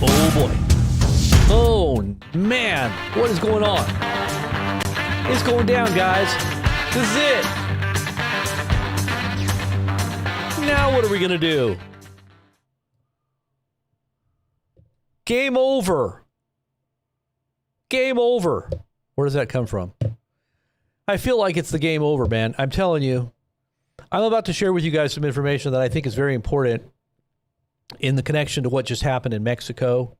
Oh boy. Oh man, what is going on? It's going down, guys. This is it. Now what are we going to do? Game over. Game over. Where does that come from? I feel like it's the game over, man. I'm telling you. I'm about to share with you guys some information that I think is very important in the connection to what just happened in Mexico.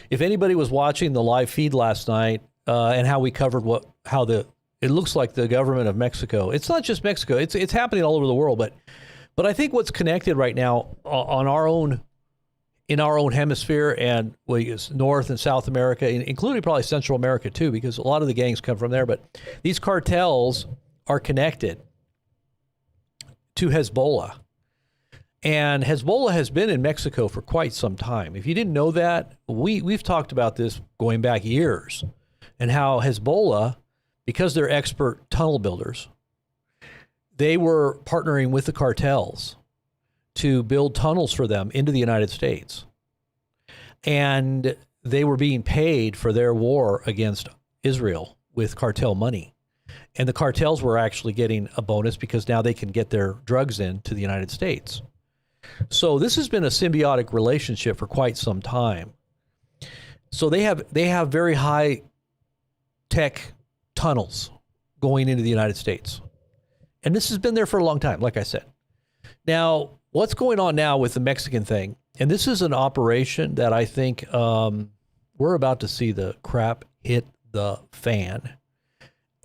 If anybody was watching the live feed last night and how we covered it looks like the government of Mexico. It's not just Mexico. It's happening all over the world. But I think what's connected right now in our own hemisphere and North and South America, including probably Central America too, because a lot of the gangs come from there. But these cartels are connected to Hezbollah. And Hezbollah has been in Mexico for quite some time. If you didn't know that, we've talked about this going back years, and how Hezbollah, because they're expert tunnel builders, they were partnering with the cartels to build tunnels for them into the United States. And they were being paid for their war against Israel with cartel money. And the cartels were actually getting a bonus because now they can get their drugs into the United States. So this has been a symbiotic relationship for quite some time. So they have very high tech tunnels going into the United States. And this has been there for a long time, like I said. Now, what's going on now with the Mexican thing, and this is an operation that I think we're about to see the crap hit the fan.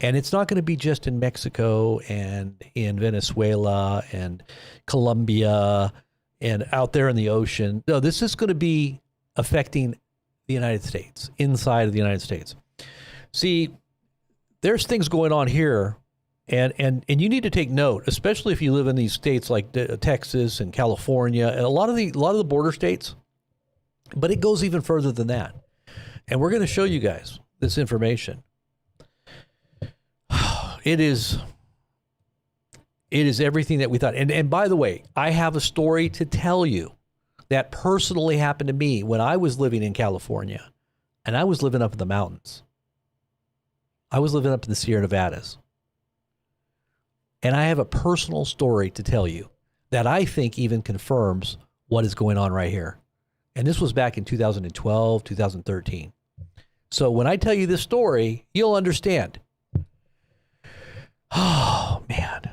And it's not going to be just in Mexico and in Venezuela and Colombia and out there in the ocean. No, this is going to be affecting the United States, inside of the United States. See, there's things going on here, and you need to take note, especially if you live in these states like Texas and California and a lot of the border states. But it goes even further than that. And we're going to show you guys this information. It is everything that we thought. And by the way, I have a story to tell you that personally happened to me when I was living in California, and I was living up in the mountains. I was living up in the Sierra Nevadas. And I have a personal story to tell you that I think even confirms what is going on right here. And this was back in 2012, 2013. So when I tell you this story, you'll understand. Oh, man.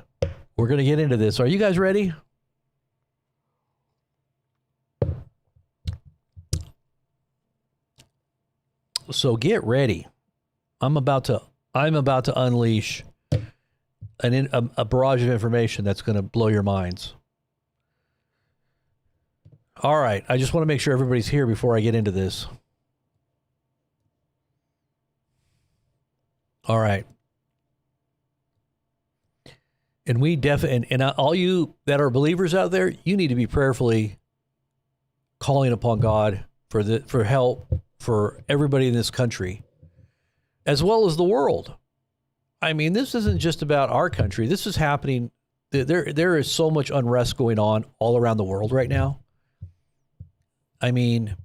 We're going to get into this. Are you guys ready? So get ready. I'm about to unleash a barrage of information that's going to blow your minds. All right. I just want to make sure everybody's here before I get into this. All right. And and all you that are believers out there, you need to be prayerfully calling upon God for help for everybody in this country, as well as the world. I mean, this isn't just about our country. This is happening. There is so much unrest going on all around the world right now. I mean,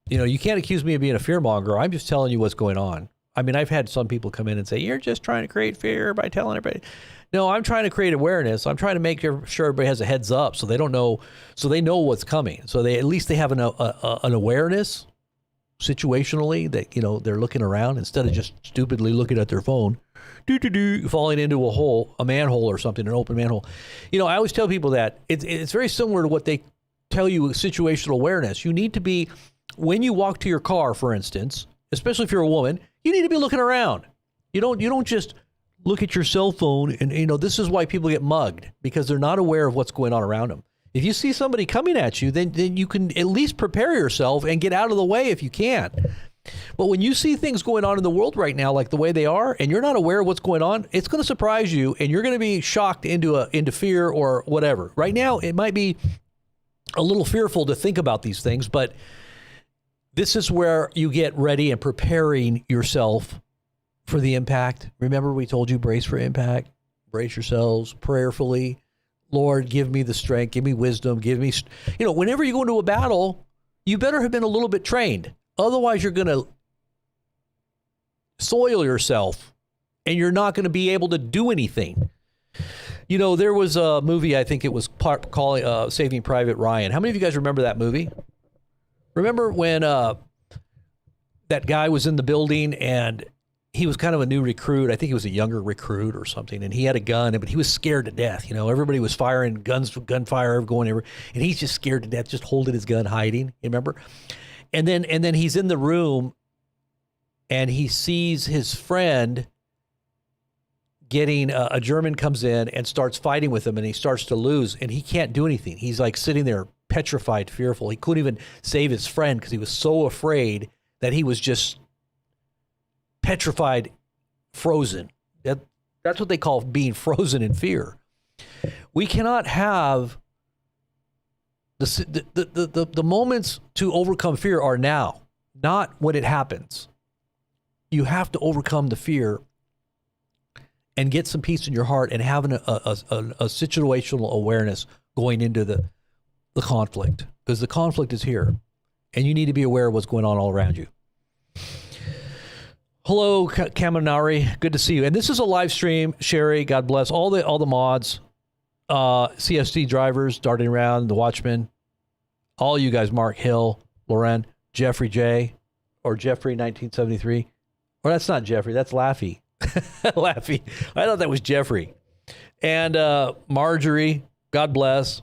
you can't accuse me of being a fearmonger. I'm just telling you what's going on. I mean, I've had some people come in and say, you're just trying to create fear by telling everybody. No, I'm trying to create awareness. I'm trying to make sure everybody has a heads up so they know what's coming. So they have an awareness situationally that, they're looking around instead of just stupidly looking at their phone, falling into a manhole or something, an open manhole. I always tell people that it's very similar to what they tell you with situational awareness. You need to be, when you walk to your car, for instance, especially if you're a woman, you need to be looking around. You don't just look at your cell phone and, this is why people get mugged, because they're not aware of what's going on around them. If you see somebody coming at you, then you can at least prepare yourself and get out of the way if you can. But when you see things going on in the world right now, like the way they are, and you're not aware of what's going on, it's going to surprise you, and you're going to be shocked into fear or whatever. Right now, it might be a little fearful to think about these things, but this is where you get ready and preparing yourself for the impact. Remember, we told you brace for impact, brace yourselves prayerfully, Lord, give me the strength, give me wisdom, give me, whenever you go into a battle, you better have been a little bit trained. Otherwise, you're going to soil yourself and you're not going to be able to do anything. There was a movie, I think it was called Saving Private Ryan. How many of you guys remember that movie? Remember when that guy was in the building and he was kind of a new recruit. I think he was a younger recruit or something, and he had a gun, but he was scared to death. Everybody was firing gunfire going everywhere, and he's just scared to death, just holding his gun, hiding. You remember? And then he's in the room, and he sees his friend getting a German comes in and starts fighting with him, and he starts to lose, and he can't do anything. He's like sitting there petrified, fearful. He couldn't even save his friend because he was so afraid that he was just petrified, frozen. That's what they call being frozen in fear. We cannot have the moments to overcome fear are now, not when it happens. You have to overcome the fear and get some peace in your heart and having a situational awareness going into the conflict, because the conflict is here and you need to be aware of what's going on all around you. Hello, Kaminari. Good to see you. And this is a live stream. Sherry, God bless all the mods, CSD drivers darting around, the Watchmen, all you guys, Mark Hill, Loren, Jeffrey J, or Jeffrey 1973. Or that's not Jeffrey, that's Laffy. Laffy. I thought that was Jeffrey. And Marjorie, God bless.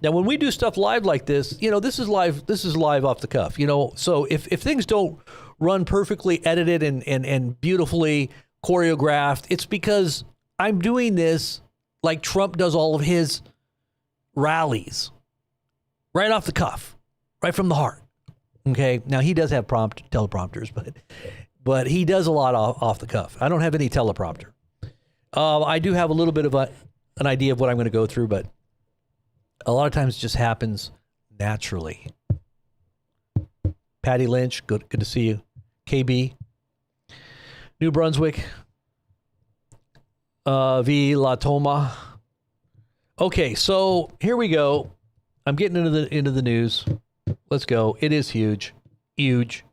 Now, when we do stuff live like this, this is live off the cuff. So if things don't run perfectly edited and beautifully choreographed, it's because I'm doing this like Trump does all of his rallies, right off the cuff, right from the heart. Okay. Now he does have teleprompters, but he does a lot off the cuff. I don't have any teleprompter. I do have a little bit of an idea of what I'm going to go through, but a lot of times it just happens naturally. Patty Lynch, good to see you. KB, New Brunswick, V. La Toma. Okay, so here we go. I'm getting into the news. Let's go. It is huge. Huge.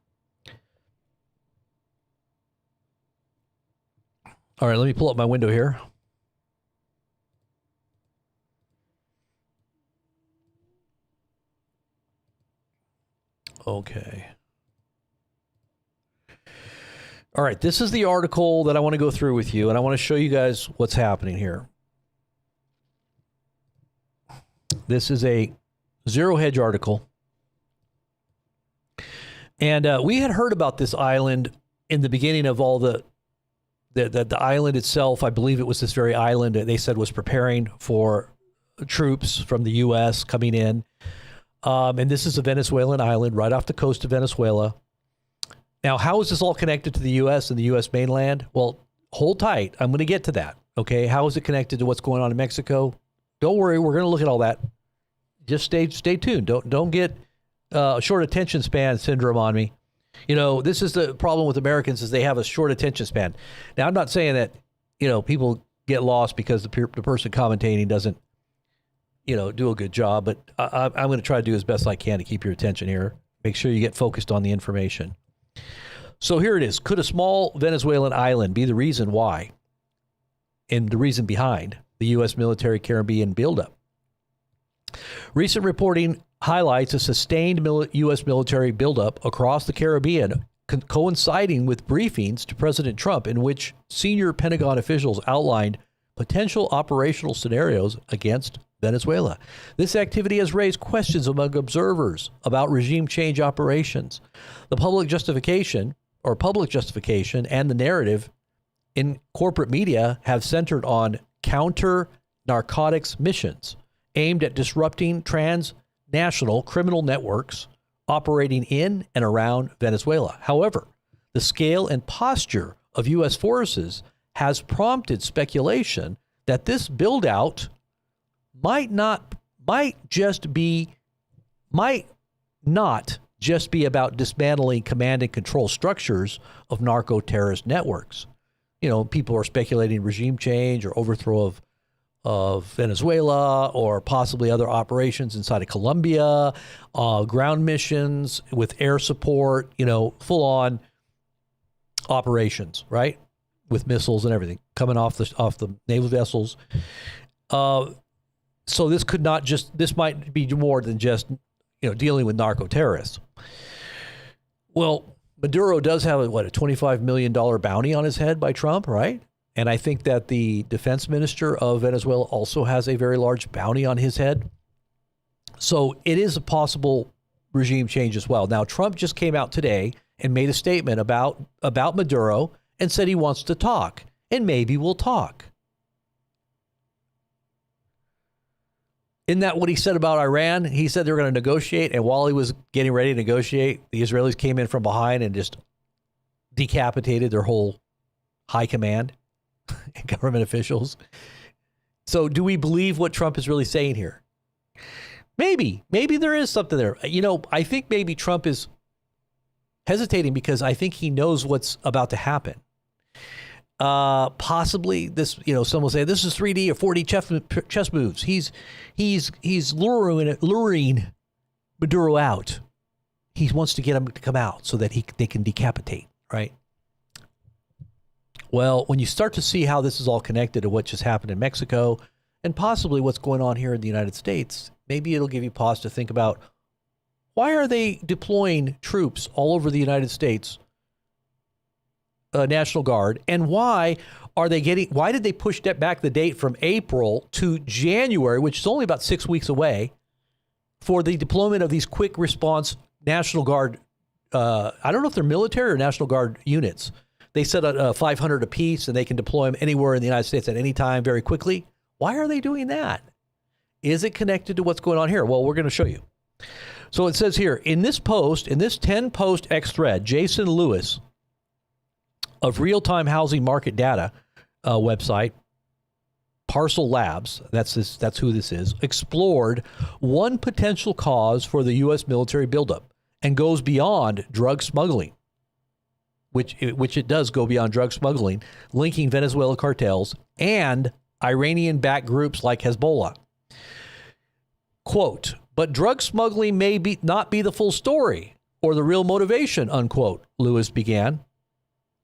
All right, let me pull up my window here. Okay. All right, this is the article that I want to go through with you, and I want to show you guys what's happening here. This is a Zero Hedge article. And we had heard about this island in the beginning of all the island itself. I believe it was this very island that they said was preparing for troops from the U.S. coming in. And this is a Venezuelan island right off the coast of Venezuela. Now, how is this all connected to the U.S. and the U.S. mainland? Well, hold tight. I'm going to get to that. Okay. How is it connected to what's going on in Mexico? Don't worry. We're going to look at all that. Just stay tuned. Don't get short attention span syndrome on me. This is the problem with Americans, is they have a short attention span. Now, I'm not saying that, people get lost because the person commentating doesn't, do a good job, but I'm going to try to do as best I can to keep your attention here. Make sure you get focused on the information. So here it is. Could a small Venezuelan island be the reason why and the reason behind the U.S. military Caribbean buildup? Recent reporting highlights a sustained U.S. military buildup across the Caribbean, coinciding with briefings to President Trump in which senior Pentagon officials outlined potential operational scenarios against Venezuela. This activity has raised questions among observers about regime change operations. The public justification and the narrative in corporate media have centered on counter-narcotics missions aimed at disrupting transnational criminal networks operating in and around Venezuela. However, the scale and posture of U.S. forces has prompted speculation that this build-out might not just be about dismantling command and control structures of narco-terrorist networks. People are speculating regime change or overthrow Venezuela, or possibly other operations inside of Colombia, ground missions with air support, full on operations, right? With missiles and everything coming off the naval vessels. So this might be more than just, dealing with narco terrorists. Well, Maduro does have a $25 million bounty on his head by Trump, right? And I think that the defense minister of Venezuela also has a very large bounty on his head. So it is a possible regime change as well. Now, Trump just came out today and made a statement about Maduro and said he wants to talk, and maybe we'll talk. Isn't that what he said about Iran? He said they were going to negotiate, and while he was getting ready to negotiate, the Israelis came in from behind and just decapitated their whole high command and government officials. So do we believe what Trump is really saying here? Maybe there is something there. I think maybe Trump is hesitating because I think he knows what's about to happen. Possibly this, some will say this is 3D or 4D chess moves. He's luring Maduro out. He wants to get him to come out so that they can decapitate, right? Well, when you start to see how this is all connected to what just happened in Mexico and possibly what's going on here in the United States, maybe it'll give you pause to think about, why are they deploying troops all over the United States, National Guard, and why did they push back the date from April to January, which is only about 6 weeks away, for the deployment of these quick response National Guard, I don't know if they're military or National Guard units. They set 500 apiece, and they can deploy them anywhere in the United States at any time very quickly. Why are they doing that? Is it connected to what's going on here? Well, we're going to show you. So it says here, in this 10-post X thread, Jason Lewis of Real-Time Housing Market Data website, Parcel Labs, that's who this is, explored one potential cause for the U.S. military buildup and goes beyond drug smuggling, which it does go beyond drug smuggling, linking Venezuela cartels and Iranian-backed groups like Hezbollah. Quote, but drug smuggling may not be the full story or the real motivation, unquote, Lewis began.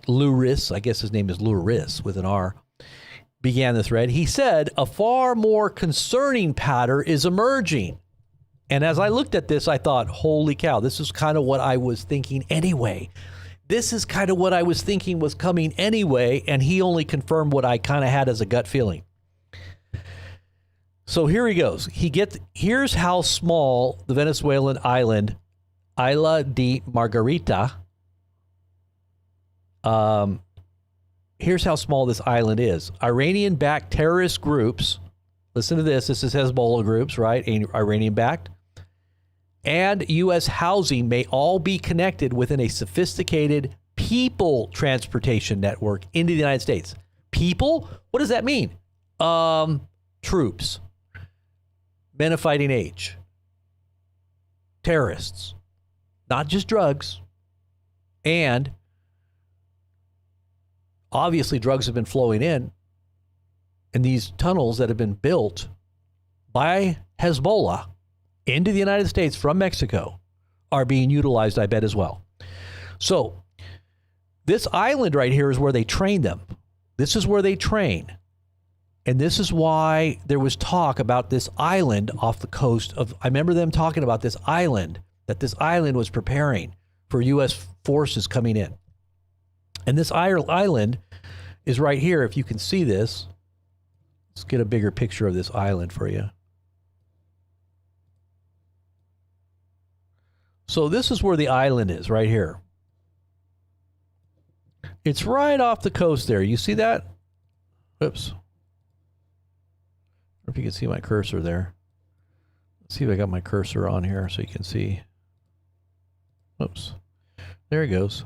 Lewis, I guess his name is Lewis with an R, began the thread. He said, a far more concerning pattern is emerging. And as I looked at this, I thought, holy cow, this is kind of what I was thinking anyway. This is kind of what I was thinking was coming anyway, and he only confirmed what I kind of had as a gut feeling. So here he goes. Here's how small the Venezuelan island, Isla de Margarita, here's how small this island is. Iranian-backed terrorist groups, listen to this is Hezbollah groups, right? Iranian-backed. And U.S. housing may all be connected within a sophisticated people transportation network into the United States. People? What does that mean? Troops. Men of fighting age. Terrorists. Not just drugs. And obviously drugs have been flowing in. And these tunnels that have been built by Hezbollah into the United States from Mexico are being utilized, I bet, as well. So this island right here is where they train them. This is where they train. And this is why there was talk about this island off the coast of, I remember them talking about this island, that this island was preparing for U.S. forces coming in. And this island is right here. If you can see this, let's get a bigger picture of this island for you. So this is where the island is, right here. It's right off the coast there. You see that? Oops. If you can see my cursor there. Let's see if I got my cursor on here so you can see. Oops. There it goes.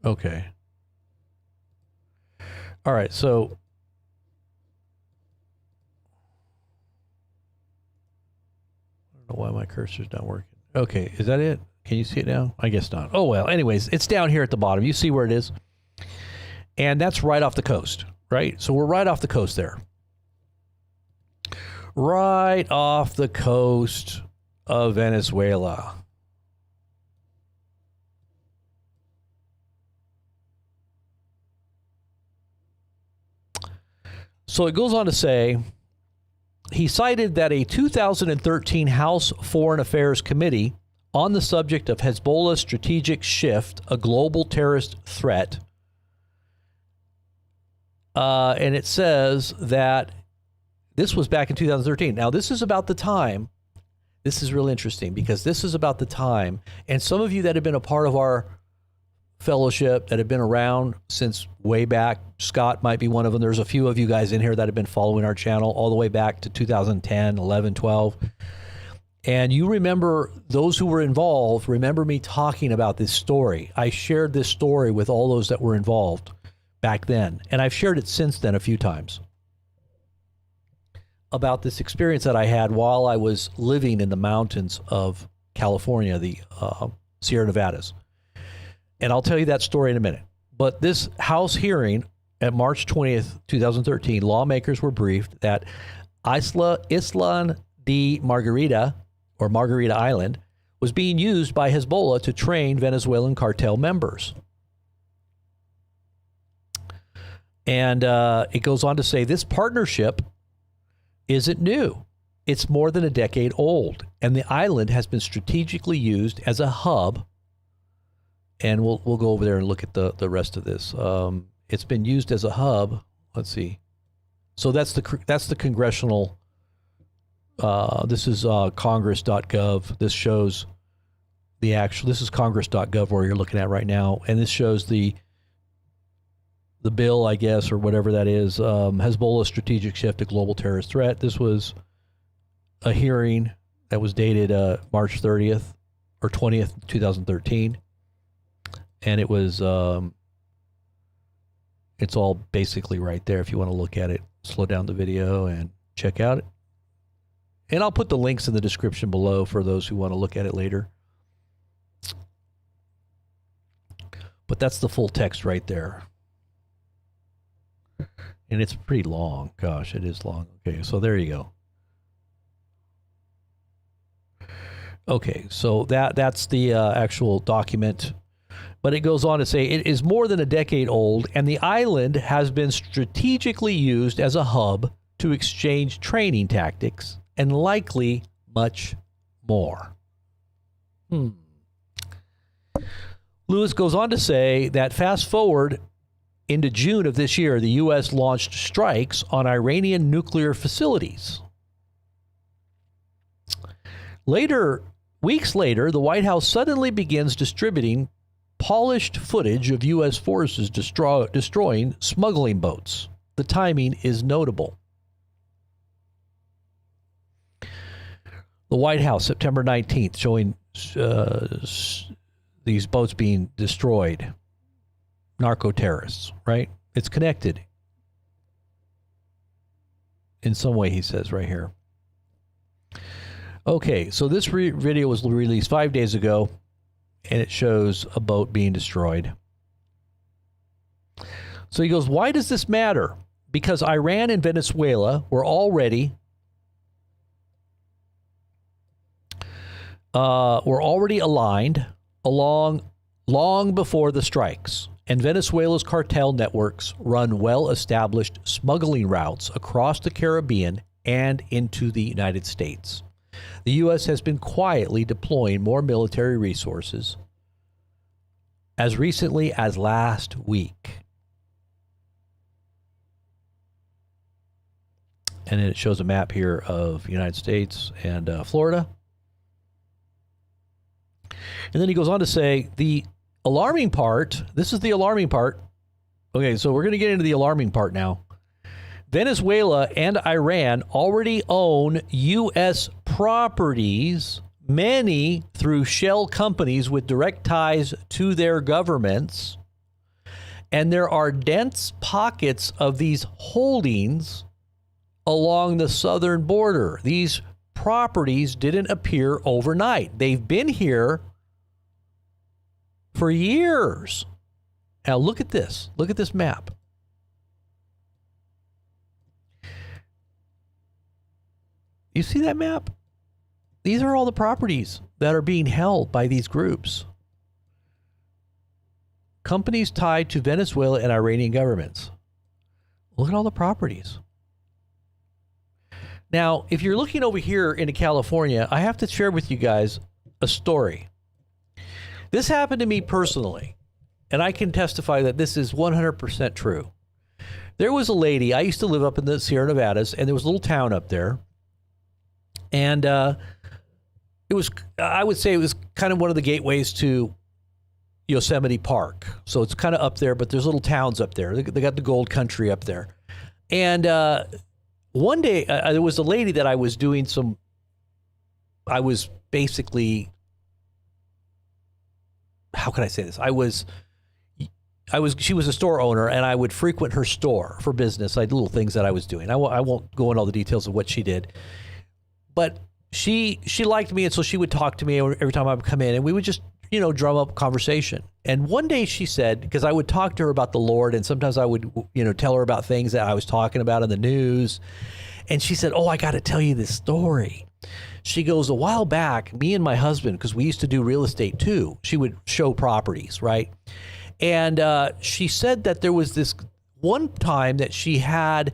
Okay. All right, so I don't know why my cursor's not working. Okay, is that it? Can you see it now? I guess not. Oh, well, anyways, it's down here at the bottom. You see where it is? And that's right off the coast, right? So we're right off the coast there. Right off the coast of Venezuela. So it goes on to say, he cited that a 2013 House Foreign Affairs Committee on the subject of Hezbollah's strategic shift, a global terrorist threat, and it says that this was back in 2013. Now, this is about the time, this is really interesting, because this is about the time, and some of you that have been a part of our fellowship, that have been around since way back, Scott might be one of them. There's a few of you guys in here that have been following our channel all the way back to 2010, 11, 12. And you remember, those who were involved, remember me talking about this story. I shared this story with all those that were involved back then. And I've shared it since then a few times about this experience that I had while I was living in the mountains of California, the Sierra Nevadas. And I'll tell you that story in a minute. But this House hearing at March 20th, 2013, lawmakers were briefed that Isla de Margarita, or Margarita Island, was being used by Hezbollah to train Venezuelan cartel members. And it goes on to say this partnership isn't new. It's more than a decade old, and the island has been strategically used as a hub. And we'll go over there and look at the rest of this. It's been used as a hub. Let's see. So that's the congressional. This is congress.gov. This shows the actual. This is congress.gov where you're looking at right now, and this shows the bill, I guess, or whatever that is. Hezbollah's strategic shift to global terrorist threat. This was a hearing that was dated March 30th or 20th, 2013. And it was, it's all basically right there if you want to look at it. Slow down the video and check out it. And I'll put the links in the description below for those who want to look at it later. But that's the full text right there. And it's pretty long. Gosh, it is long. Okay, so there you go. Okay, so that's the actual document. But it goes on to say it is more than a decade old, and the island has been strategically used as a hub to exchange training tactics and likely much more. Lewis goes on to say that fast forward into June of this year, the U.S. launched strikes on Iranian nuclear facilities. Weeks later, the White House suddenly begins distributing polished footage of U.S. forces destroying smuggling boats. The timing is notable. The White House, September 19th, showing these boats being destroyed. Narco-terrorists, right? It's connected in some way, he says right here. Okay, so this video was released 5 days ago. And it shows a boat being destroyed. So he goes, why does this matter? Because Iran and Venezuela were already aligned long before the strikes. And Venezuela's cartel networks run well-established smuggling routes across the Caribbean and into the United States. The U.S. has been quietly deploying more military resources as recently as last week. And then it shows a map here of the United States and Florida. And then he goes on to say the alarming part, this is the alarming part. Okay, so we're going to get into the alarming part now. Venezuela and Iran already own U.S. properties, many through shell companies with direct ties to their governments. And there are dense pockets of these holdings along the southern border. These properties didn't appear overnight. They've been here for years. Now look at this. Look at this map. You see that map? These are all the properties that are being held by these groups. Companies tied to Venezuela and Iranian governments. Look at all the properties. Now, if you're looking over here into California, I have to share with you guys a story. This happened to me personally, and I can testify that this is 100% true. There was a lady, I used to live up in the Sierra Nevadas, and there was a little town up there. And it was, I would say it was kind of one of the gateways to Yosemite Park. So it's kind of up there, but there's little towns up there. They got the gold country up there. And one day there was a lady that I was doing some, I was basically, how can I say this? She was a store owner, and I would frequent her store for business. I had little things that I was doing. I won't go into all the details of what she did. But she liked me, and so she would talk to me every time I would come in, and we would just, drum up conversation. And one day she said, because I would talk to her about the Lord, and sometimes I would, tell her about things that I was talking about in the news. And she said, "Oh, I got to tell you this story." She goes, "A while back, me and my husband, because we used to do real estate too, she would show properties, right? And she said that there was this one time that she had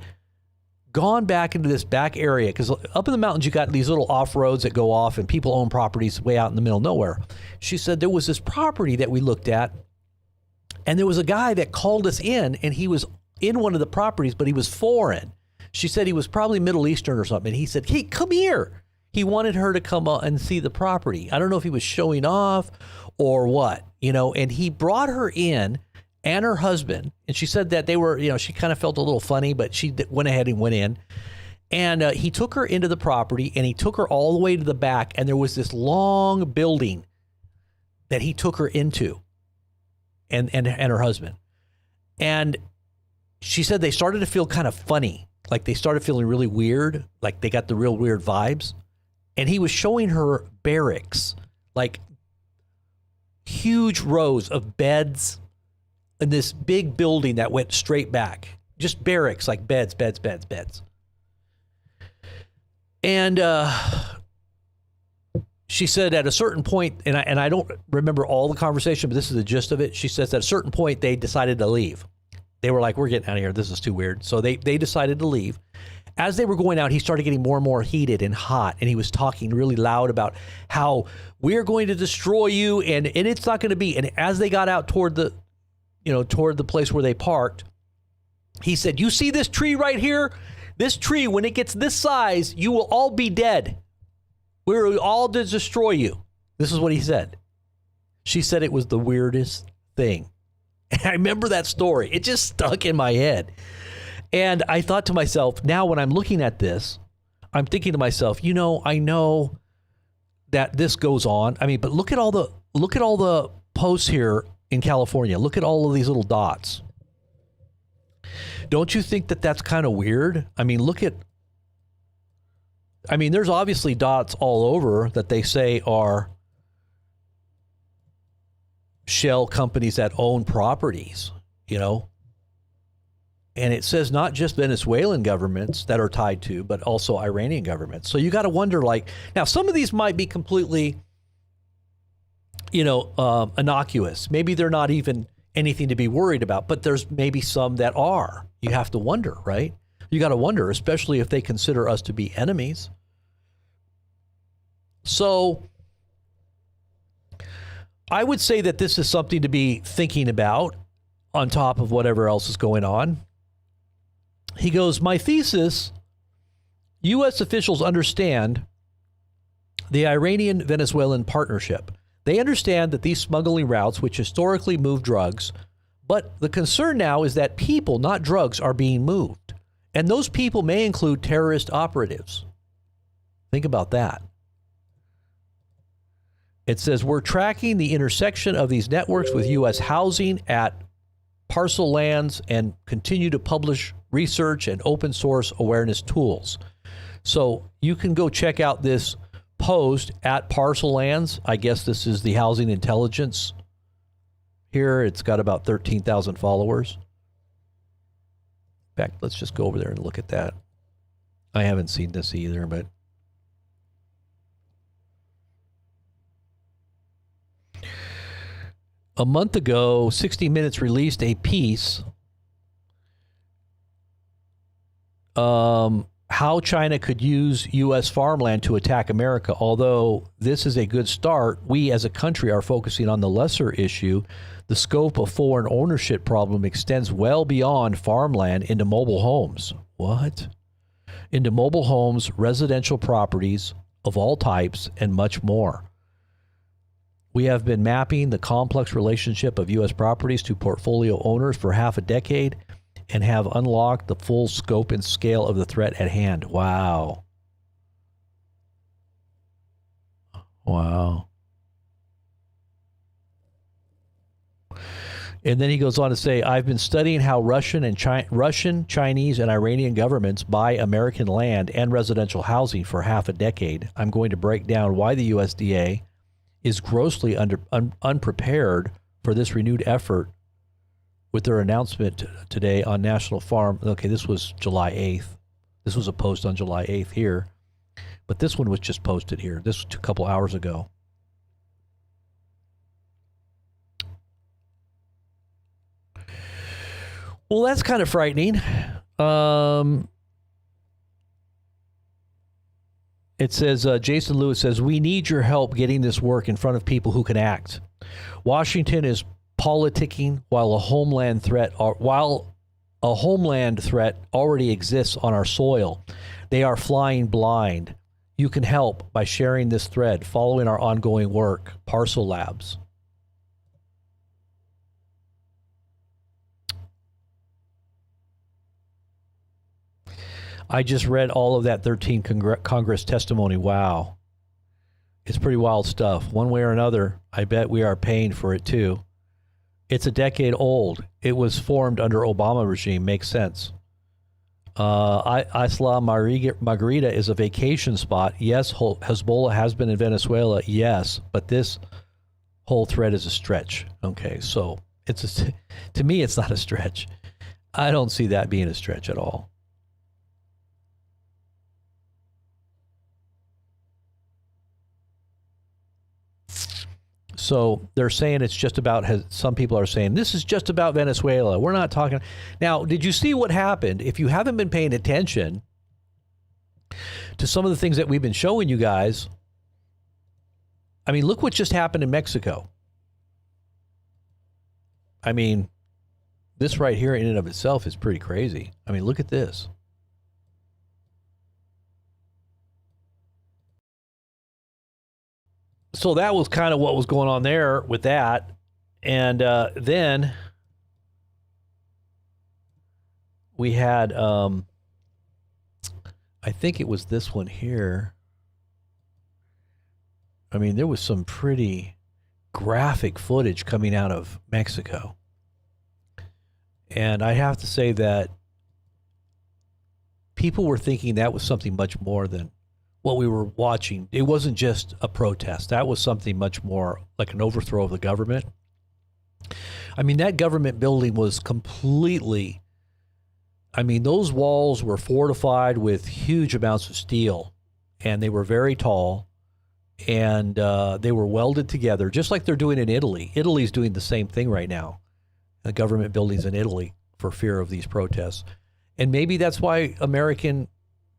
gone back into this back area, because up in the mountains you got these little off roads that go off, and people own properties way out in the middle of nowhere. She said there was this property that we looked at, and there was a guy that called us in, and he was in one of the properties, but he was foreign. She said he was probably Middle Eastern or something. And he said, "Hey, come here." He wanted her to come and see the property. I don't know if he was showing off or what, and he brought her in and her husband. And she said that they were, she kind of felt a little funny, but she went ahead and went in. And he took her into the property, and he took her all the way to the back. And there was this long building that he took her into, and her husband. And she said they started to feel kind of funny. Like they started feeling really weird. Like they got the real weird vibes. And he was showing her barracks, like huge rows of beds in this big building that went straight back. Just barracks, like beds. And she said at a certain point, and I don't remember all the conversation, but this is the gist of it. She says at a certain point, they decided to leave. They were like, "We're getting out of here. This is too weird." So they decided to leave. As they were going out, he started getting more and more heated and hot, and he was talking really loud about how we're going to destroy you, and it's not going to be. And as they got out toward the place where they parked, he said, "You see this tree right here? This tree, when it gets this size, you will all be dead. We're all to destroy you." This is what he said. She said it was the weirdest thing. And I remember that story. It just stuck in my head. And I thought to myself, now when I'm looking at this, I'm thinking to myself, I know that this goes on. I mean, but look at all the posts here in California. Look at all of these little dots. Don't you think that that's kind of weird? I mean, there's obviously dots all over that they say are shell companies that own properties, and it says not just Venezuelan governments that are tied to, but also Iranian governments. So you got to wonder, now some of these might be completely, innocuous. Maybe they're not even anything to be worried about, but there's maybe some that are. You have to wonder, right? You got to wonder, especially if they consider us to be enemies. So I would say that this is something to be thinking about on top of whatever else is going on. He goes, "My thesis, U.S. officials understand the Iranian-Venezuelan partnership. They understand that these smuggling routes, which historically move drugs, but the concern now is that people, not drugs, are being moved. And those people may include terrorist operatives." Think about that. It says, "We're tracking the intersection of these networks with U.S. housing at parcel lands and continue to publish research and open source awareness tools." So you can go check out this post at Parcel Lands. I guess this is the housing intelligence Here it's got about 13,000 followers. In fact, let's just go over there and look at that. I haven't seen this either, but a month ago, 60 Minutes released a piece how China could use U.S. farmland to attack America. Although this is a good start, we as a country are focusing on the lesser issue. The scope of foreign ownership problem extends well beyond farmland into mobile homes. What? Into mobile homes, residential properties of all types, and much more. We have been mapping the complex relationship of U.S. properties to portfolio owners for half a decade and have unlocked the full scope and scale of the threat at hand. Wow. Wow. And then he goes on to say, I've been studying how Russian, Chinese, and Iranian governments buy American land and residential housing for half a decade. I'm going to break down why the USDA is grossly unprepared for this renewed effort with their announcement today on National Farm. Okay, this was July 8th. This was a post on July 8th here. But this one was just posted here. This was a couple hours ago. Well, that's kind of frightening. It says, Jason Lewis says, we need your help getting this work in front of people who can act. Washington is politicking while a homeland threat already exists on our soil. They are flying blind. You can help by sharing this thread, following our ongoing work. Parcel Labs. I just read all of that 13 Congress testimony. Wow. It's pretty wild stuff. One way or another, I bet we are paying for it too. It's a decade old. It was formed under Obama regime. Makes sense. Isla Margarita is a vacation spot. Yes, Hezbollah has been in Venezuela. Yes, but this whole thread is a stretch. Okay, so to me, it's not a stretch. I don't see that being a stretch at all. So they're saying it's just about, some people are saying, this is just about Venezuela. We're not talking. Now, did you see what happened? If you haven't been paying attention to some of the things that we've been showing you guys, I mean, look what just happened in Mexico. I mean, this right here in and of itself is pretty crazy. I mean, look at this. So that was kind of what was going on there with that. And then we had, I think it was this one here. I mean, there was some pretty graphic footage coming out of Mexico. And I have to say that people were thinking that was something much more than what we were watching. It wasn't just a protest. That was something much more like an overthrow of the government. I mean, that government building was completely, I mean, those walls were fortified with huge amounts of steel, and they were very tall, and they were welded together, just like they're doing in Italy. Italy's doing the same thing right now, the government buildings in Italy, for fear of these protests. And maybe that's why American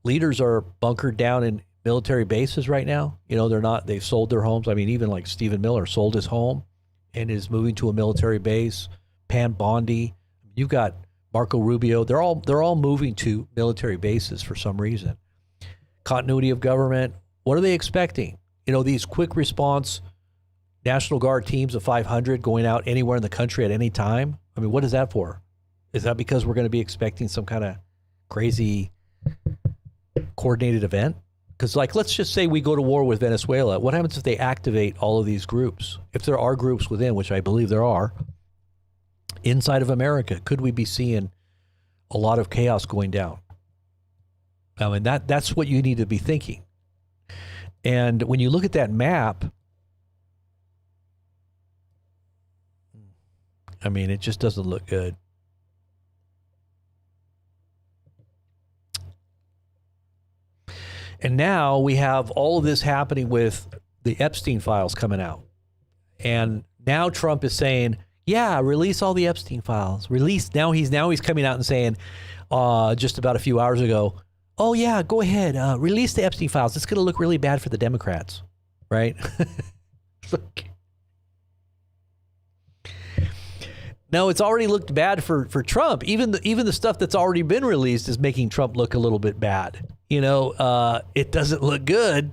leaders are bunkered down in military bases right now. You know, they've sold their homes. I mean, even like Stephen Miller sold his home and is moving to a military base. Pam Bondi, you've got Marco Rubio. They're all moving to military bases for some reason. Continuity of government. What are they expecting? You know, these quick response National Guard teams of 500 going out anywhere in the country at any time. I mean, what is that for? Is that because we're going to be expecting some kind of crazy coordinated event? Because, like, let's just say we go to war with Venezuela. What happens if they activate all of these groups? If there are groups within, which I believe there are, inside of America, could we be seeing a lot of chaos going down? I mean, that's what you need to be thinking. And when you look at that map, I mean, it just doesn't look good. And now we have all of this happening with the Epstein files coming out. And now Trump is saying, yeah, release all the Epstein files. Release. Now he's coming out and saying, just about a few hours ago, oh, yeah, go ahead. Release the Epstein files. It's going to look really bad for the Democrats. Right? No, it's already looked bad for Trump. Even the stuff that's already been released is making Trump look a little bit bad. It doesn't look good,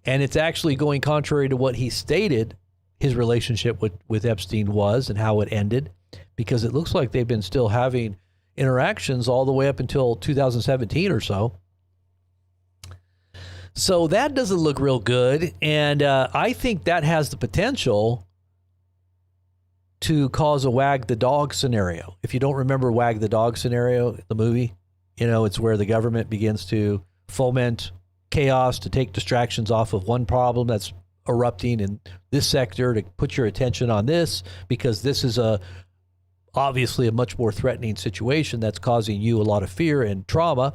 and it's actually going contrary to what he stated his relationship with Epstein was and how it ended, because it looks like they've been still having interactions all the way up until 2017 or so. So that doesn't look real good, and I think that has the potential to cause a wag the dog scenario. If you don't remember Wag the Dog scenario, the movie, it's where the government begins to foment chaos to take distractions off of one problem that's erupting in this sector, to put your attention on this, because this is obviously a much more threatening situation that's causing you a lot of fear and trauma.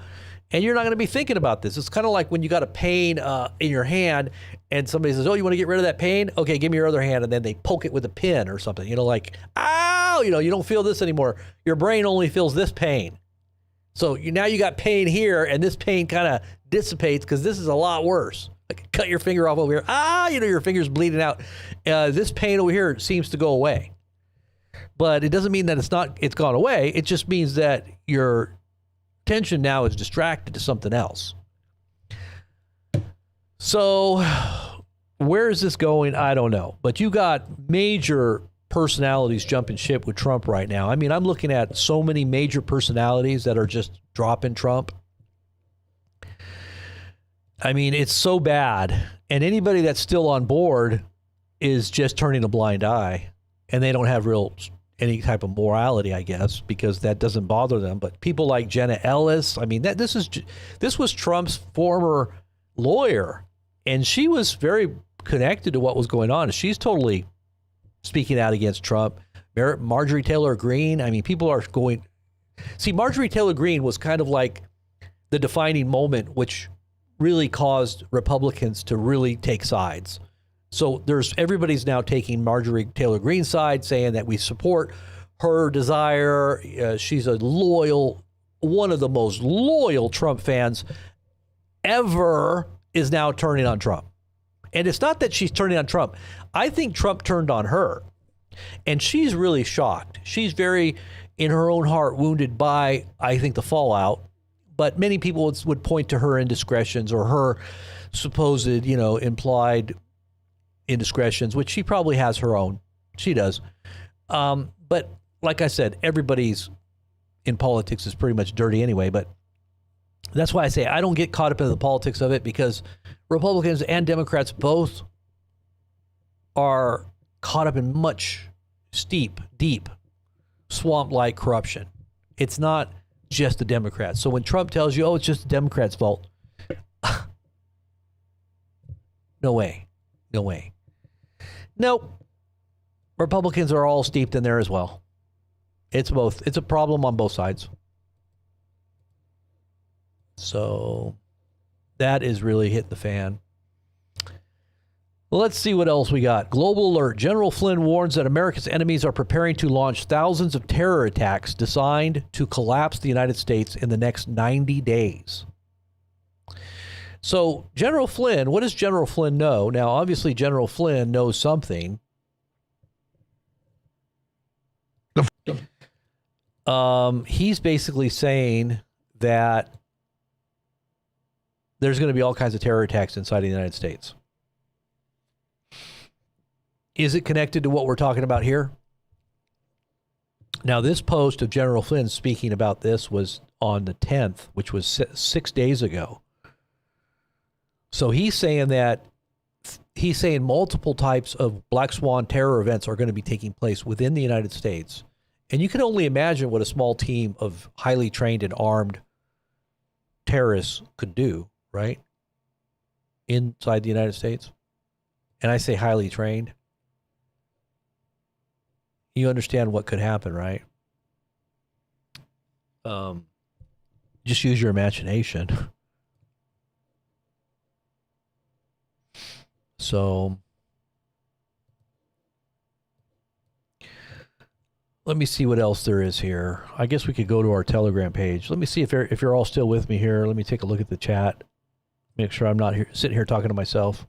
And you're not going to be thinking about this. It's kind of like when you got a pain in your hand and somebody says, oh, you want to get rid of that pain? Okay, give me your other hand. And then they poke it with a pin or something, like, ow, you don't feel this anymore. Your brain only feels this pain. So now you got pain here, and this pain kind of dissipates because this is a lot worse. Like, cut your finger off over here. Your finger's bleeding out. This pain over here seems to go away. But it doesn't mean that it's gone away. It just means that your attention now is distracted to something else. So where is this going? I don't know. But you got major personalities jumping ship with Trump right now. I mean, I'm looking at so many major personalities that are just dropping Trump. I mean, it's so bad. And anybody that's still on board is just turning a blind eye. And they don't have any type of morality, I guess, because that doesn't bother them. But people like Jenna Ellis, I mean, this was Trump's former lawyer, and she was very connected to what was going on. She's totally speaking out against Trump. Marjorie Taylor Greene, I mean, people are going. See, Marjorie Taylor Greene was kind of like the defining moment, which really caused Republicans to really take sides. So everybody's now taking Marjorie Taylor Greene's side, saying that we support her desire. She's one of the most loyal Trump fans ever, is now turning on Trump. And it's not that she's turning on Trump. I think Trump turned on her. And she's really shocked. She's very, in her own heart, wounded by, I think, the fallout. But many people would point to her indiscretions or her supposed, implied indiscretions, which she probably has her own. She does. But like I said, everybody's in politics is pretty much dirty anyway. But that's why I say I don't get caught up in the politics of it, because Republicans and Democrats both are caught up in much deep swamp-like corruption. It's not just the Democrats. So when Trump tells you, oh, it's just the Democrats' fault, no way. Nope. Republicans are all steeped in there as well. It's both. It's a problem on both sides. So that is really hitting the fan. Let's see what else we got. Global alert. General Flynn warns that America's enemies are preparing to launch thousands of terror attacks designed to collapse the United States in the next 90 days. So General Flynn, what does General Flynn know? Now, obviously, General Flynn knows something. He's basically saying that there's going to be all kinds of terror attacks inside the United States. Is it connected to what we're talking about here? Now, this post of General Flynn speaking about this was on the 10th, which was 6 days ago. So he's saying multiple types of black swan terror events are going to be taking place within the United States. And you can only imagine what a small team of highly trained and armed terrorists could do, right? Inside the United States. And I say highly trained. you understand what could happen, right? Just use your imagination. So let me see what else there is here. I guess we could go to our Telegram page. Let me see if you're all still with me here. Let me take a look at the chat. Make sure I'm not sitting here talking to myself.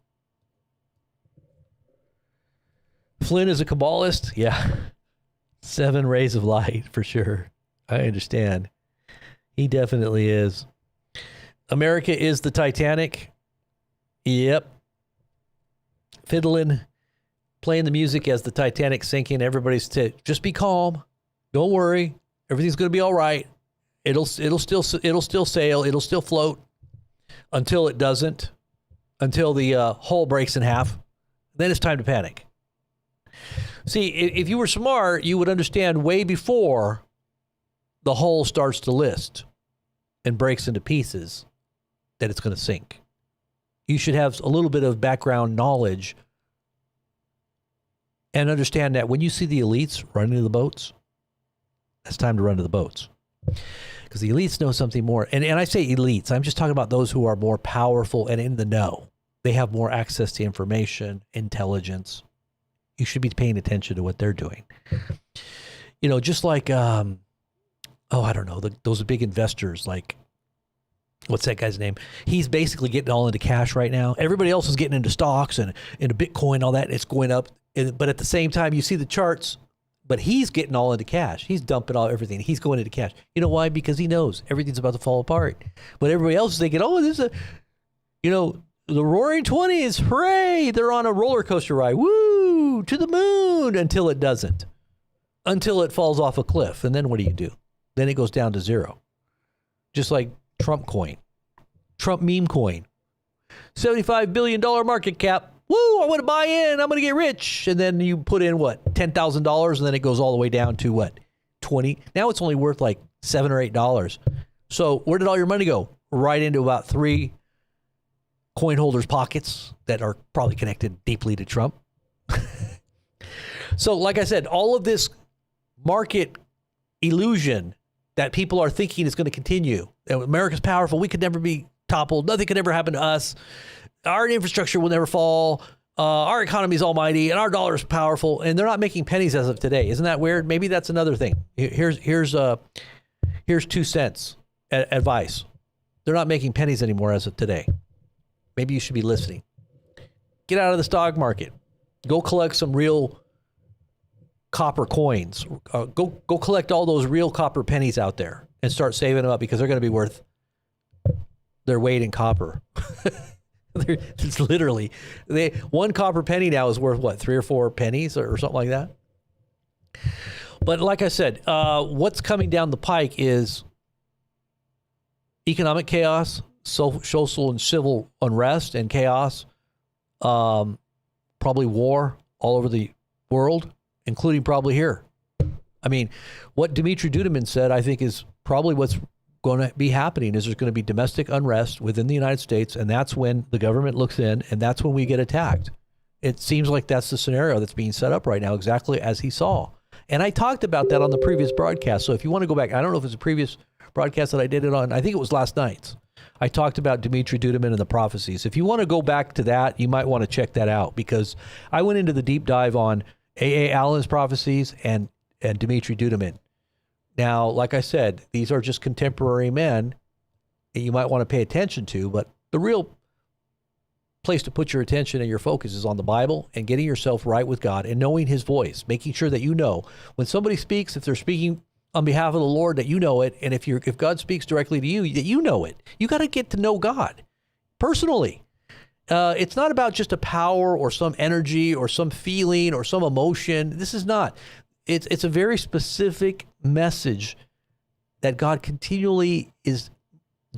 Flynn is a Kabbalist? Yeah. 7 rays of light, for sure. I understand. He definitely is. America is the Titanic. Yep. Fiddling, playing the music as the Titanic's sinking. Everybody's just be calm. Don't worry. Everything's going to be all right. It'll still sail. It'll still float until it doesn't. Until the hull breaks in half. Then it's time to panic. See, if you were smart, you would understand way before the hull starts to list and breaks into pieces that it's going to sink. You should have a little bit of background knowledge and understand that when you see the elites running to the boats, it's time to run to the boats. Because the elites know something more. And I say elites, I'm just talking about those who are more powerful and in the know. They have more access to information, intelligence. You should be paying attention to what they're doing. You know, just like, I don't know, those big investors, like, what's that guy's name? He's basically getting all into cash right now. Everybody else is getting into stocks and into Bitcoin, all that, and it's going up. But at the same time, you see the charts, but he's getting all into cash. He's dumping everything. He's going into cash. You know why? Because he knows everything's about to fall apart. But everybody else is thinking, the Roaring 20s, hooray! They're on a roller coaster ride. Woo! To the moon! Until it doesn't. Until it falls off a cliff. And then what do? Then it goes down to zero. Just like Trump coin. Trump meme coin. $75 billion market cap. Woo! I want to buy in. I'm going to get rich. And then you put in, what, $10,000, and then it goes all the way down to, what, 20? Now it's only worth like $7 or $8. So where did all your money go? Right into about 3 coin holders' pockets that are probably connected deeply to Trump. So, like I said, all of this market illusion that people are thinking is going to continue. America's powerful. We could never be toppled. Nothing could ever happen to us. Our infrastructure will never fall. Our economy is almighty, and our dollar is powerful. And they're not making pennies as of today. Isn't that weird? Maybe that's another thing. Here's 2 cents advice. They're not making pennies anymore as of today. Maybe you should be listening. Get out of the stock market. Go collect some real copper coins. Go collect all those real copper pennies out there and start saving them up because they're going to be worth their weight in copper. It's literally, one copper penny now is worth, what, 3 or 4 pennies or something like that? But like I said, what's coming down the pike is economic chaos, social and civil unrest and chaos, probably war all over the world, including probably here. I mean, what Dmitry Duduman said, I think, is probably what's going to be happening is there's going to be domestic unrest within the United States, and that's when the government looks in, and that's when we get attacked. It seems like that's the scenario that's being set up right now, exactly as he saw. And I talked about that on the previous broadcast. So if you want to go back, I don't know if it's a previous broadcast that I did it on. I think it was last night's. I talked about Dmitry Duduman and the prophecies. If you want to go back to that, you might want to check that out because I went into the deep dive on A.A. Allen's prophecies and Dmitry Duduman. Now, like I said, these are just contemporary men that you might want to pay attention to, but the real place to put your attention and your focus is on the Bible and getting yourself right with God and knowing his voice, making sure that you know when somebody speaks, if they're speaking on behalf of the Lord, that you know it, and if God speaks directly to you, that you know it. You got to get to know God personally. It's not about just a power or some energy or some feeling or some emotion. This is not. It's a very specific message that God continually is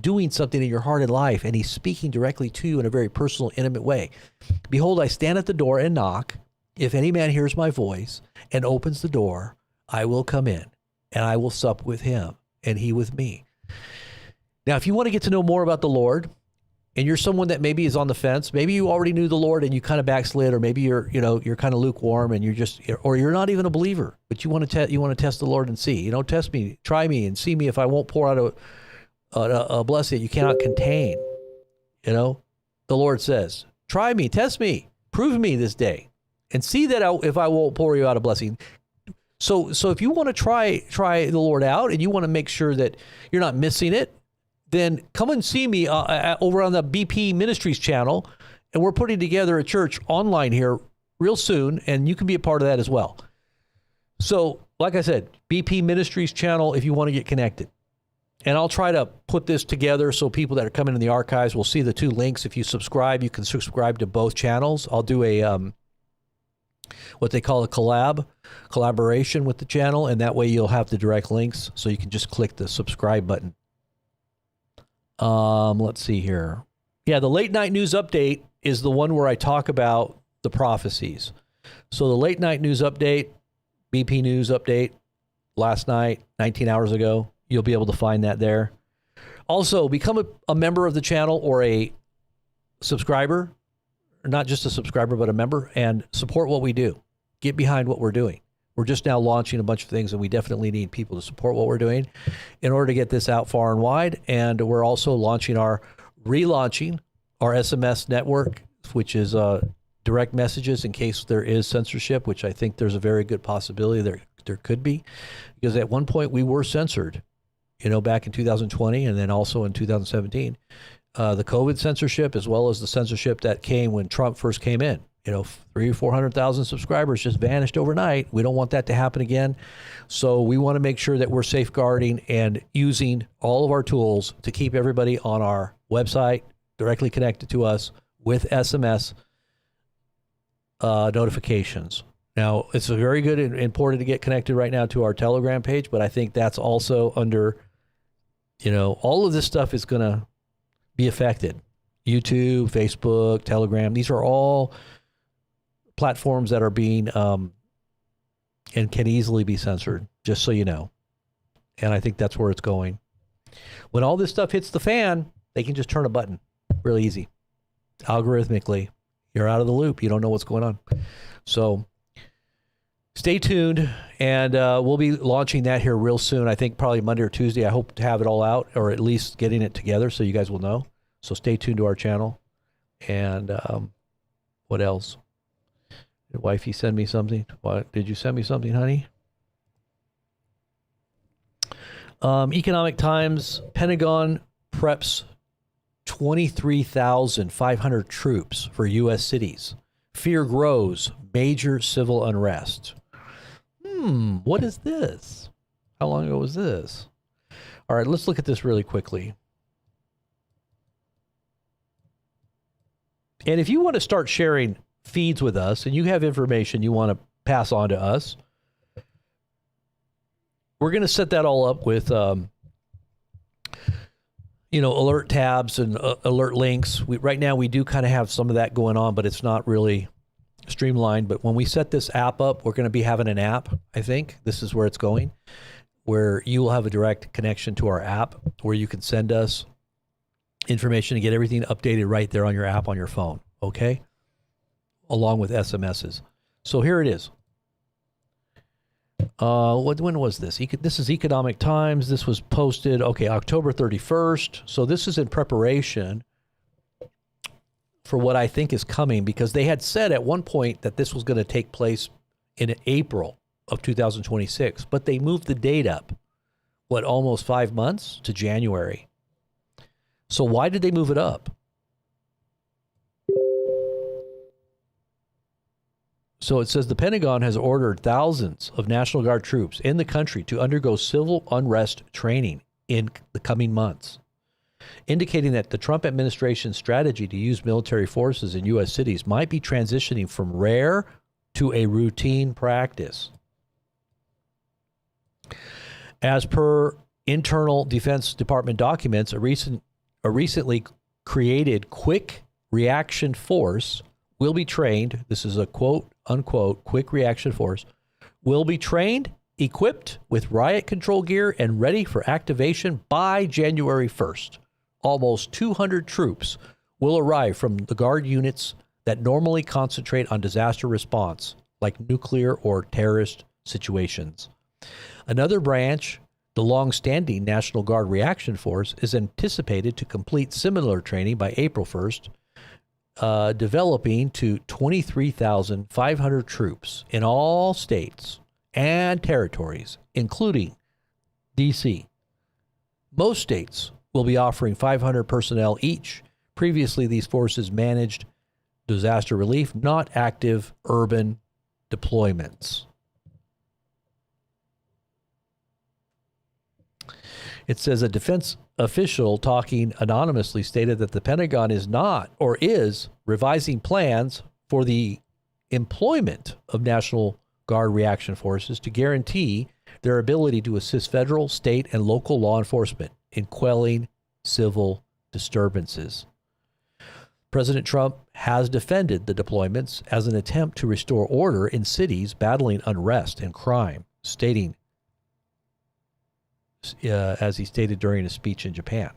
doing something in your heart and life, and he's speaking directly to you in a very personal, intimate way. Behold, I stand at the door and knock. If any man hears my voice and opens the door, I will come in, and I will sup with him, and he with me. Now, if you want to get to know more about the Lord, and you're someone that maybe is on the fence, maybe you already knew the Lord and you kind of backslid, or maybe you're kind of lukewarm and or you're not even a believer, but you want to test the Lord and see, test me, try me, and see me if I won't pour out a blessing you cannot contain. The Lord says, try me, test me, prove me this day, and see that if I won't pour you out a blessing. So if you want to try the Lord out and you want to make sure that you're not missing it, then come and see me over on the BP Ministries channel, and we're putting together a church online here real soon, and you can be a part of that as well. So, like I said, BP Ministries channel if you want to get connected. And I'll try to put this together so people that are coming in the archives will see the two links. If you subscribe, you can subscribe to both channels. I'll do a what they call a collaboration with the channel, and that way you'll have the direct links, so you can just click the subscribe button. Let's see here. Yeah, the late night news update is the one where I talk about the prophecies. So the late night news update, BP news update, last night, 19 hours ago, you'll be able to find that there. Also, become a member of the channel or a subscriber, not just a subscriber, but a member, and support what we do. Get behind what we're doing. We're just now launching a bunch of things, and we definitely need people to support what we're doing in order to get this out far and wide. And we're also relaunching our SMS network, which is direct messages in case there is censorship, which I think there's a very good possibility there could be. Because at one point we were censored, back in 2020 and then also in 2017. The COVID censorship, as well as the censorship that came when Trump first came in. 300,000 or 400,000 subscribers just vanished overnight. We don't want that to happen again. So we want to make sure that we're safeguarding and using all of our tools to keep everybody on our website directly connected to us with SMS notifications. Now, it's very good and important to get connected right now to our Telegram page, but I think that's also under, all of this stuff is going to be affected. YouTube, Facebook, Telegram, these are all platforms that are being and can easily be censored, just so you know. And I think that's where it's going. When all this stuff hits the fan, they can just turn a button. Really easy. Algorithmically, you're out of the loop. You don't know what's going on. So stay tuned, and we'll be launching that here real soon. I think probably Monday or Tuesday. I hope to have it all out, or at least getting it together so you guys will know. So stay tuned to our channel. And what else? Did wifey send me something? What did you send me something, honey? Economic Times, Pentagon preps 23,500 troops for U.S. cities. Fear grows, major civil unrest. What is this? How long ago was this? All right, let's look at this really quickly. And if you want to start sharing feeds with us and you have information you want to pass on to us, we're going to set that all up with, alert tabs and alert links. Right now we do kind of have some of that going on, but it's not really streamlined. But when we set this app up, we're going to be having an app, I think. This is where it's going, where you will have a direct connection to our app where you can send us information and get everything updated right there on your app on your phone, okay? Along with SMSs. So here it is. When was this? This is Economic Times. This was posted, October 31st. So this is in preparation for what I think is coming, because they had said at one point that this was going to take place in April of 2026, but they moved the date up, almost 5 months to January. So why did they move it up? So it says the Pentagon has ordered thousands of National Guard troops in the country to undergo civil unrest training in the coming months, indicating that the Trump administration's strategy to use military forces in U.S. cities might be transitioning from rare to a routine practice. As per internal Defense Department documents, a recently created quick reaction force will be trained. This is a quote unquote quick reaction force will be trained, equipped with riot control gear, and ready for activation by January 1st. Almost 200 troops will arrive from the Guard units that normally concentrate on disaster response, like nuclear or terrorist situations. Another branch, the long-standing National Guard Reaction Force, is anticipated to complete similar training by April 1st, developing to 23,500 troops in all states and territories, including D.C. Most states will be offering 500 personnel each. Previously, these forces managed disaster relief, not active urban deployments. It says a defense official talking anonymously stated that the Pentagon is not or is revising plans for the employment of National Guard reaction forces to guarantee their ability to assist federal, state, and local law enforcement in quelling civil disturbances. President Trump has defended the deployments as an attempt to restore order in cities battling unrest and crime, stating, as he stated during a speech in Japan,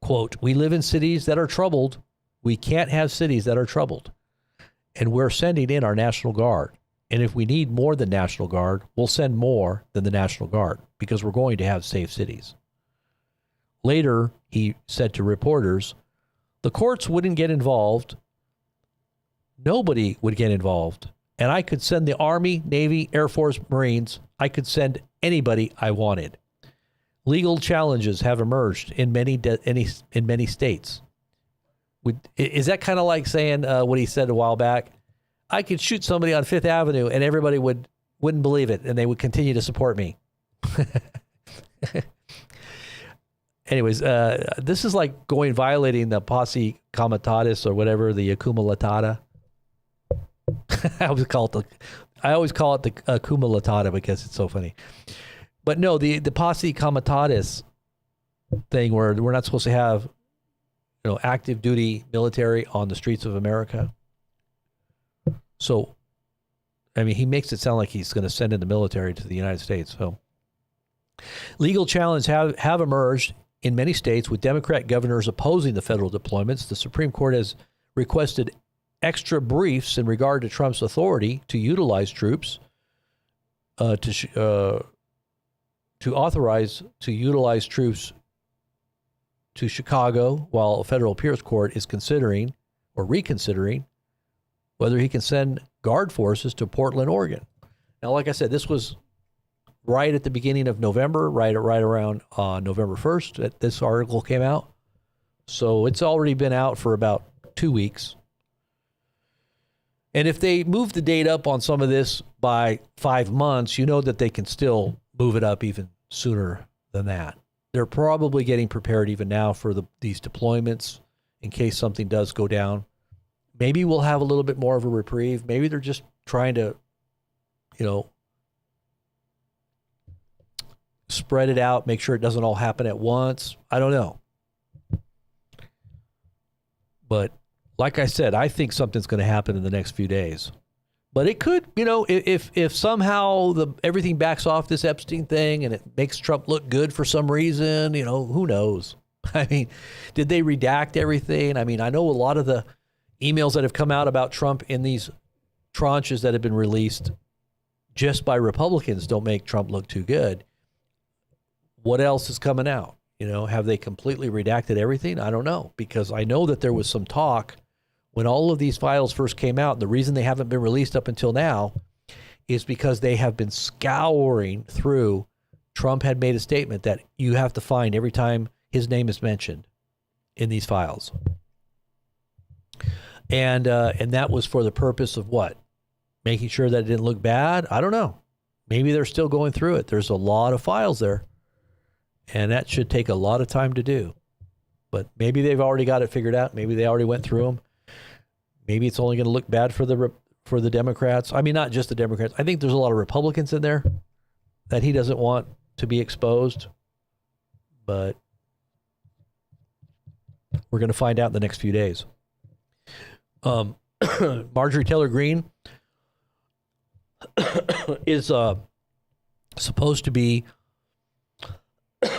quote, "We live in cities that are troubled. We can't have cities that are troubled. And we're sending in our National Guard. And if we need more than National Guard, we'll send more than the National Guard because we're going to have safe cities." Later, he said to reporters, "The courts wouldn't get involved. Nobody would get involved. And I could send the Army, Navy, Air Force, Marines. I could send anybody I wanted. Legal challenges have emerged in many states." Is that kind of like saying what he said a while back? I could shoot somebody on Fifth Avenue and everybody wouldn't believe it and they would continue to support me. Anyways, this is like violating the posse comitatus or whatever, the accumulatata. I always call it the accumulatata because it's so funny. But no, the posse comitatus thing where we're not supposed to have, active duty military on the streets of America. So, I mean, he makes it sound like he's going to send in the military to the United States. So, legal challenges have emerged in many states with Democrat governors opposing the federal deployments. The Supreme Court has requested extra briefs in regard to Trump's authority to utilize troops, to authorize to utilize troops to Chicago, while a federal appeals court is considering or reconsidering whether he can send Guard forces to Portland, Oregon. Now, like I said, this was right at the beginning of November, right around November 1st, that this article came out. So it's already been out for about 2 weeks. And if they move the date up on some of this by 5 months, you know that they can still move it up even sooner than that. They're probably getting prepared even now for these deployments in case something does go down. Maybe we'll have a little bit more of a reprieve. Maybe they're just trying to, spread it out, make sure it doesn't all happen at once. I don't know. But like I said, I think something's going to happen in the next few days. But it could, if somehow everything backs off this Epstein thing and it makes Trump look good for some reason, who knows? I mean, did they redact everything? I mean, I know a lot of the emails that have come out about Trump in these tranches that have been released just by Republicans don't make Trump look too good. What else is coming out? Have they completely redacted everything? I don't know, because I know that there was some talk when all of these files first came out. The reason they haven't been released up until now is because they have been scouring through. Trump had made a statement that you have to find every time his name is mentioned in these files. And that was for the purpose of what? Making sure that it didn't look bad? I don't know. Maybe they're still going through it. There's a lot of files there. And that should take a lot of time to do. But maybe they've already got it figured out. Maybe they already went through them. Maybe it's only going to look bad for the Democrats. I mean, not just the Democrats. I think there's a lot of Republicans in there that he doesn't want to be exposed. But we're going to find out in the next few days. Marjorie Taylor Greene is supposed to be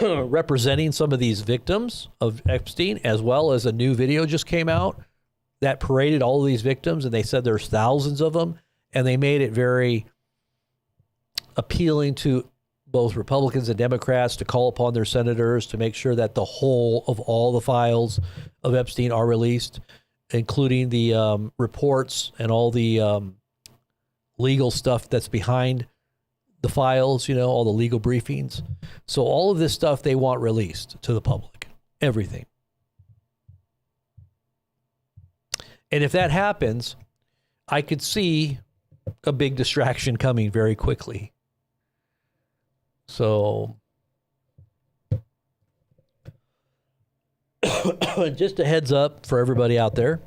representing some of these victims of Epstein, as well as a new video just came out that paraded all of these victims, and they said there's thousands of them, and they made it very appealing to both Republicans and Democrats to call upon their senators to make sure that the whole of all the files of Epstein are released, including the reports and all the legal stuff that's behind the files, you know, all the legal briefings. So all of this stuff they want released to the public, everything. And if that happens, I could see a big distraction coming very quickly. So just a heads up for everybody out there.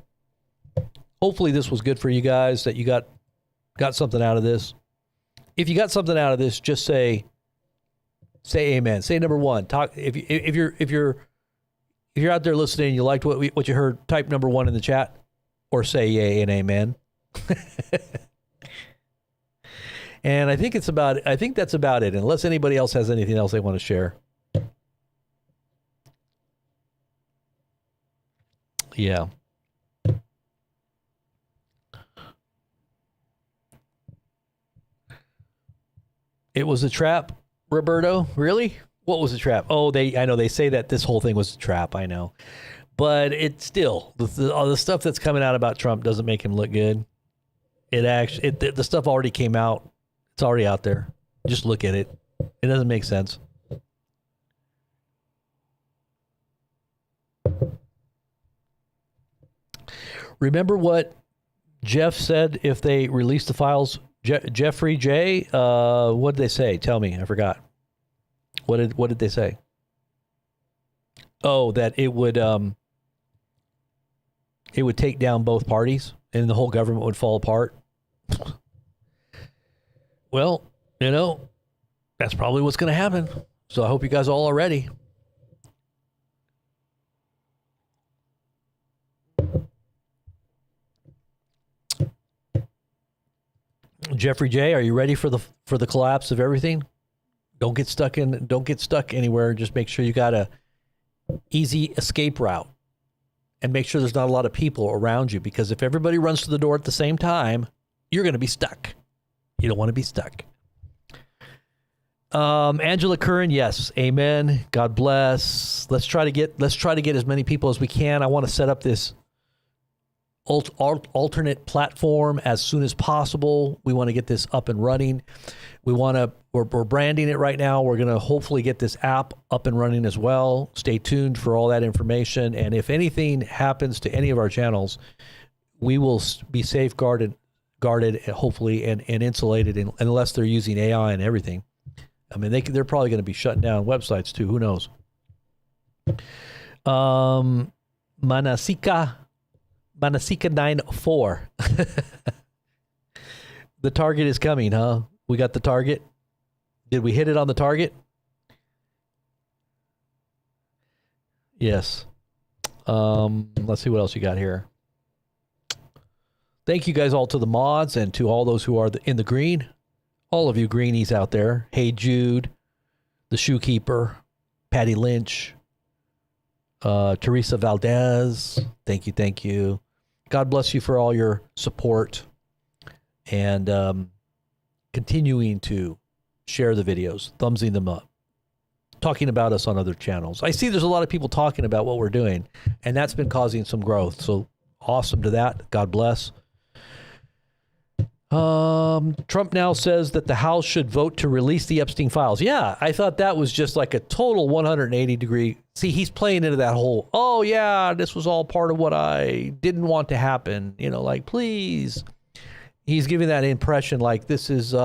Hopefully this was good for you guys, that you got something out of this. If you got something out of this, just say amen. Say number one. Talk if you're out there listening and you liked what you heard, type number one in the chat, or say yay and amen. And I think that's about it, unless anybody else has anything else they want to share. Yeah. It was a trap, Roberto? Really? What was a trap? Oh, I know they say that this whole thing was a trap, I know. But it's still, all the stuff that's coming out about Trump doesn't make him look good. The stuff already came out. It's already out there. Just look at it. It doesn't make sense. Remember what Jeff said if they release the files? Jeffrey J. What did they say? Tell me. I forgot. What did they say? Oh, that it would take down both parties and the whole government would fall apart. Well, you know, that's probably what's going to happen. So I hope you guys all are ready. Jeffrey J., are you ready for the collapse of everything? Don't get stuck anywhere. Just make sure you got a easy escape route, and make sure there's not a lot of people around you, because if everybody runs to the door at the same time, you're going to be stuck. You don't want to be stuck. Angela Curran, yes, amen. God bless. Let's try to get as many people as we can. I want to set up this alternate platform as soon as possible. We want to get this up and running. We're branding it right now. We're going to hopefully get this app up and running as well. Stay tuned for all that information. And if anything happens to any of our channels, we will be safeguarded, hopefully, and insulated, unless they're using AI and everything. I mean, they're probably going to be shutting down websites too. Who knows? Manasika 94. The target is coming, huh? We got the target. Did we hit it on the target? Yes. Let's see what else you got here. Thank you guys all, to the mods and to all those who are in the green. All of you greenies out there. Hey Jude, the Shoekeeper, Patty Lynch, Teresa Valdez. Thank you. God bless you for all your support and continuing to share the videos, thumbsing them up, talking about us on other channels. I see there's a lot of people talking about what we're doing, and that's been causing some growth. So awesome to that. God bless. Trump now says that the House should vote to release the Epstein files. Yeah, I thought that was just like a total 180 degree. See, he's playing into that whole, oh yeah, this was all part of what I didn't want to happen. You know, like, please. He's giving that impression like this is,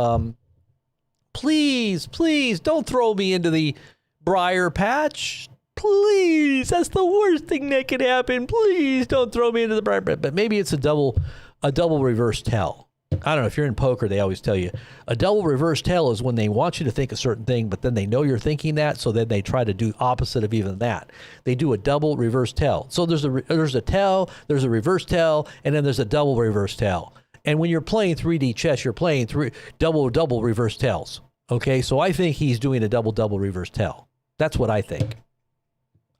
please don't throw me into the briar patch. Please, that's the worst thing that could happen. Please don't throw me into the briar patch. But maybe it's a double reverse tell. I don't know, if you're in poker, they always tell you a double reverse tell is when they want you to think a certain thing, but then they know you're thinking that, so then they try to do opposite of even that. They do a double reverse tell. So there's a tell, there's a reverse tell, and then there's a double reverse tell. And when you're playing 3D chess, you're playing double reverse tells. Okay, so I think he's doing a double reverse tell. That's what I think.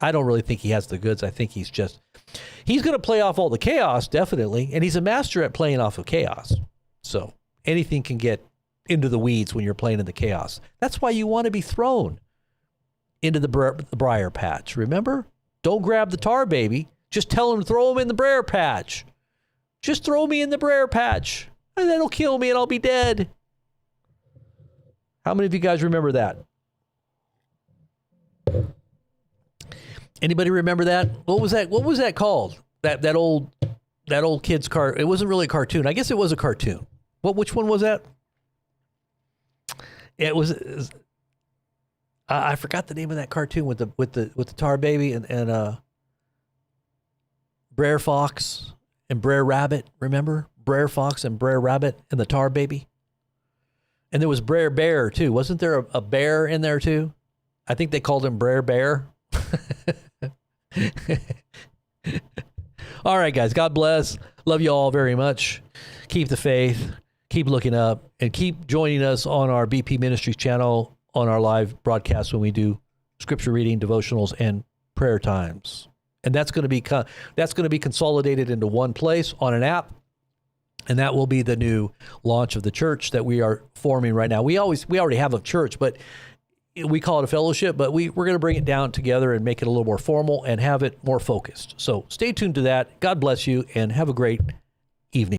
I don't really think he has the goods. I think he's going to play off all the chaos, definitely. And he's a master at playing off of chaos. So anything can get into the weeds when you're playing in the chaos. That's why you want to be thrown into the briar patch. Remember? Don't grab the tar baby. Just tell him to throw him in the briar patch. Just throw me in the briar patch. And that'll kill me and I'll be dead. How many of you guys remember that? Anybody remember that? What was that called? That old kid's car. It wasn't really a cartoon. I guess it was a cartoon. Which one was that? It was I forgot the name of that cartoon with the tar baby and Brer Fox and Brer Rabbit. Remember? Brer Fox and Brer Rabbit and the tar baby. And there was Brer Bear too. Wasn't there a bear in there too? I think they called him Brer Bear. All right, guys. God bless. Love you all very much. Keep the faith. Keep looking up. And keep joining us on our BP Ministries channel on our live broadcast when we do scripture reading, devotionals, and prayer times. And that's going to be consolidated into one place on an app. And that will be the new launch of the church that we are forming right now. We already have a church, but we call it a fellowship, but we're going to bring it down together and make it a little more formal and have it more focused. So stay tuned to that. God bless you and have a great evening.